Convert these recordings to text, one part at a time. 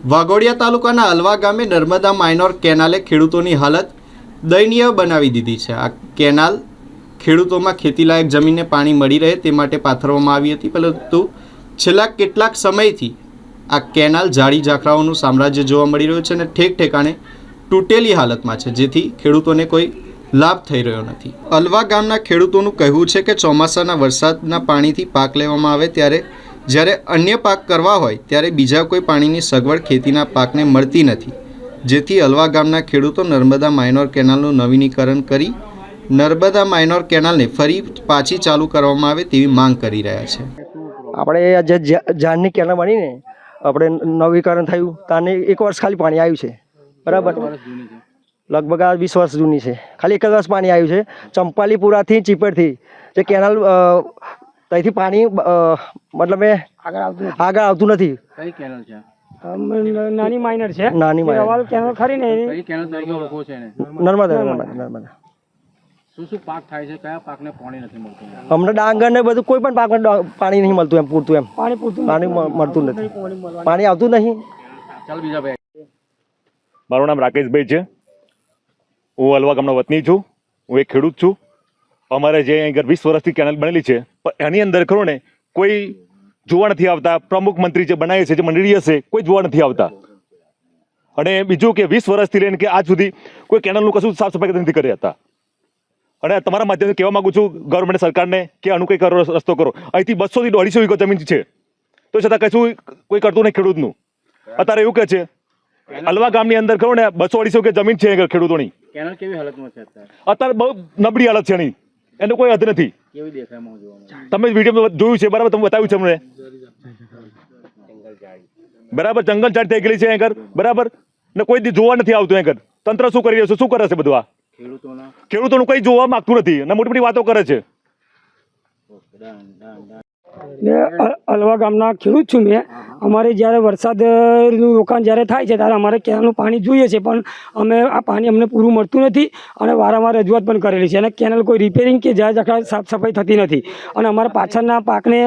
વાઘોડિયા તાલુકાના અલવા ગામે નર્મદા માઇનોર કેનાલે ખેડૂતોની હાલત દયનીય બનાવી દીધી છે। આ કેનાલ ખેડૂતોમાં ખેતીલાયક જમીનને પાણી મળી રહે તે માટે પાથરવામાં આવી હતી, પરંતુ છેલ્લા કેટલાક સમયથી આ કેનાલ જાળી ઝાખરાઓનું સામ્રાજ્ય જોવા મળી રહ્યું છે અને ઠેક ઠેકાણે તૂટેલી હાલતમાં છે, જેથી ખેડૂતોને કોઈ લાભ થઈ રહ્યો નથી। અલવા ગામના ખેડૂતોનું કહેવું છે કે ચોમાસાના વરસાદના પાણીથી પાક લેવામાં આવે ત્યારે જ્યારે અન્ય પાક કરવા હોય ત્યારે બીજા કોઈ પાણીની સગવડ ખેતીના પાકને મળતી નથી, જેથી અલવા ગામના ખેડૂતો નર્મદા માઇનોર કેનાલનું નવીનીકરણ કરી નર્મદા માઇનોર કેનાલને ફરી પાછી ચાલુ કરવામાં આવે તેવી માંગ કરી રહ્યા છે। આપણે જે ઝાડની કેનાલ બનીને આપણે નવીકરણ થયું તાને 1 વર્ષ ખાલી પાણી આવ્યું છે, બરાબર। લગભગ આ 20 વર્ષ જૂની છે, ખાલી 1 વર્ષ પાણી આવ્યું છે। ચંપાલીપુરાથી ચીપડથી જે કેનાલ ત્યાંથી પાણી મતલબ આગળ આવતું નથી। કઈ કેનાલ છે? નાની માઇનર છે, નાની માઇનર કેનાલ ખરી ને કઈ કેનાલ તરીકે ઓળખો છે ને? નર્મદા। શું પાક થાય છે? કયા પાકને પાણી નથી મળતું? હમણાં ડાંગર ને બધું કોઈ પણ પાકને પાણી નહીં મળતું, એમ પૂરતું પાણી મળતું નથી, પાણી આવતું નહીં। ચાલ બીજા ભાઈ। મારું નામ રાકેશભાઈ છે, હું અલવા ગામનો વતની છું, હું એક ખેડૂત છું। અમારે જે અહીં 20 વર્ષથી કેનાલ બનેલી છે, પણ એની અંદર ખરો ને કોઈ જોવા નથી આવતા। પ્રમુખ મંત્રી જે બનાવે છે, જે મંડળી હશે, કોઈ જોવા નથી આવતા। અને બીજું કે 20 વર્ષથી લઈને કે આજ સુધી કોઈ કેનાલનું કશું સાફ સફાઈ નથી કરી હતા। અને તમારા માધ્યમથી કહેવા માંગુ છું ગવર્મેન્ટ સરકારને કે આનું કંઈ કરો, રસ્તો કરો। અહીંથી 200 થી 250 વીઘો જમીન છે, તો છતાં કશું કોઈ કરતું નહીં ખેડૂતનું। અત્યારે એવું કહે છે અલવા ગામની અંદર ખરો ને 200-250 વીઘા જમીન છે ખેડૂતોની। કેનાલ કેવી હાલતમાં છે અત્યારે બહુ નબળી હાલત છે એની, એનો કોઈ હદ નથી। કેવી દેખાયમાં જોવા? તમે વિડીયો જોયું છે, બરાબર? તમે બતાવ્યું છે અમને, બરાબર? જંગલ ચાટ થઈ ગયેલી છે આગળ, બરાબર? ને કોઈ દી જોવા નથી આવતું આગળ। તંત્ર શું કરી રહ્યું છે, શું કરે છે બધું? આ ખેડૂતોનું કઈ જોવા માંગતું નથી અને મોટી મોટી વાતો કરે છે। અલવા ગામના ખેડૂત છું મેં। અમારે જ્યારે વરસાદનું રોકાણ જ્યારે થાય છે ત્યારે અમારે કેનાલનું પાણી જોઈએ છે, પણ આ પાણી અમને પૂરું મળતું નથી અને વારંવાર રજૂઆત પણ કરેલી છે। અને કેનાલ કોઈ રિપેરિંગ કે જાહેર સાફ સફાઈ થતી નથી અને અમારા પાછળના પાકને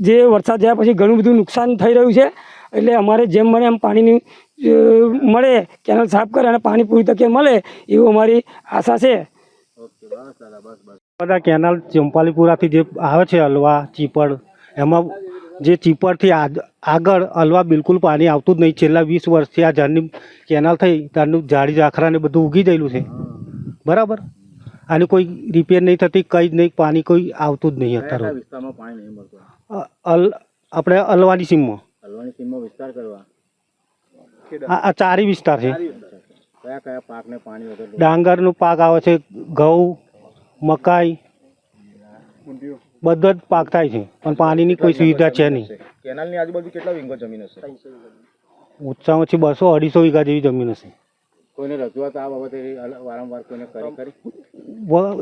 જે વરસાદ થયા પછી ઘણું બધું નુકસાન થઈ રહ્યું છે। એટલે અમારે જેમ મને એમ પાણીની મળે, કેનાલ સાફ કરે અને પાણી પૂરી તકે મળે એવું અમારી આશા છે। બધા કેનાલ ચંપાલીપુરાથી જે આવે છે અલવા ચીપડ, એમાં જે ચીપડથી આગળ અલવા બિલકુલ પાણી આવતું જ નહીં। છેલ્લા 20 વર્ષથી આ ઝાડની કેનાલ થઈ ત્યારનું ઝાડી ઝાખરાને બધું ઉગી ગયેલું છે, બરાબર? આની કોઈ રિપેર નહીં થતી, કંઈ જ નહીં, પાણી કોઈ આવતું જ નહીં અત્યારે વિસ્તારમાં પાણી નહીં મળતું। આપણે અલવાની સીમમાં વિસ્તાર કરવા આ ચારી વિસ્તાર છે। કયા કયા પાકને પાણી વગર? ડાંગરનું પાક આવે છે, ઘઉં, મકાઈ, બધો જ પાક થાય છે, પણ પાણીની કોઈ સુવિધા છે નહીં। કેનાલની આજુબાજુ કેટલા વીઘો જમીન હશે? ઓછામાં ઓછી 200-250 વીઘા જેવી જમીન હશે। કોઈને રજૂઆત આ બાબતે વારંવાર કોઈને કરી?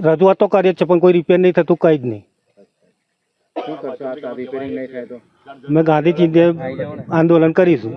રજૂઆત તો કરીએ જ છે, પણ કોઈ રિપેર નહીં થતું, કંઈ જ નહીં। શું કરશો આ રિપેરિંગ નહીં થાય તો? અમે ગાંધી ચિંધ્ય આંદોલન કરીશું।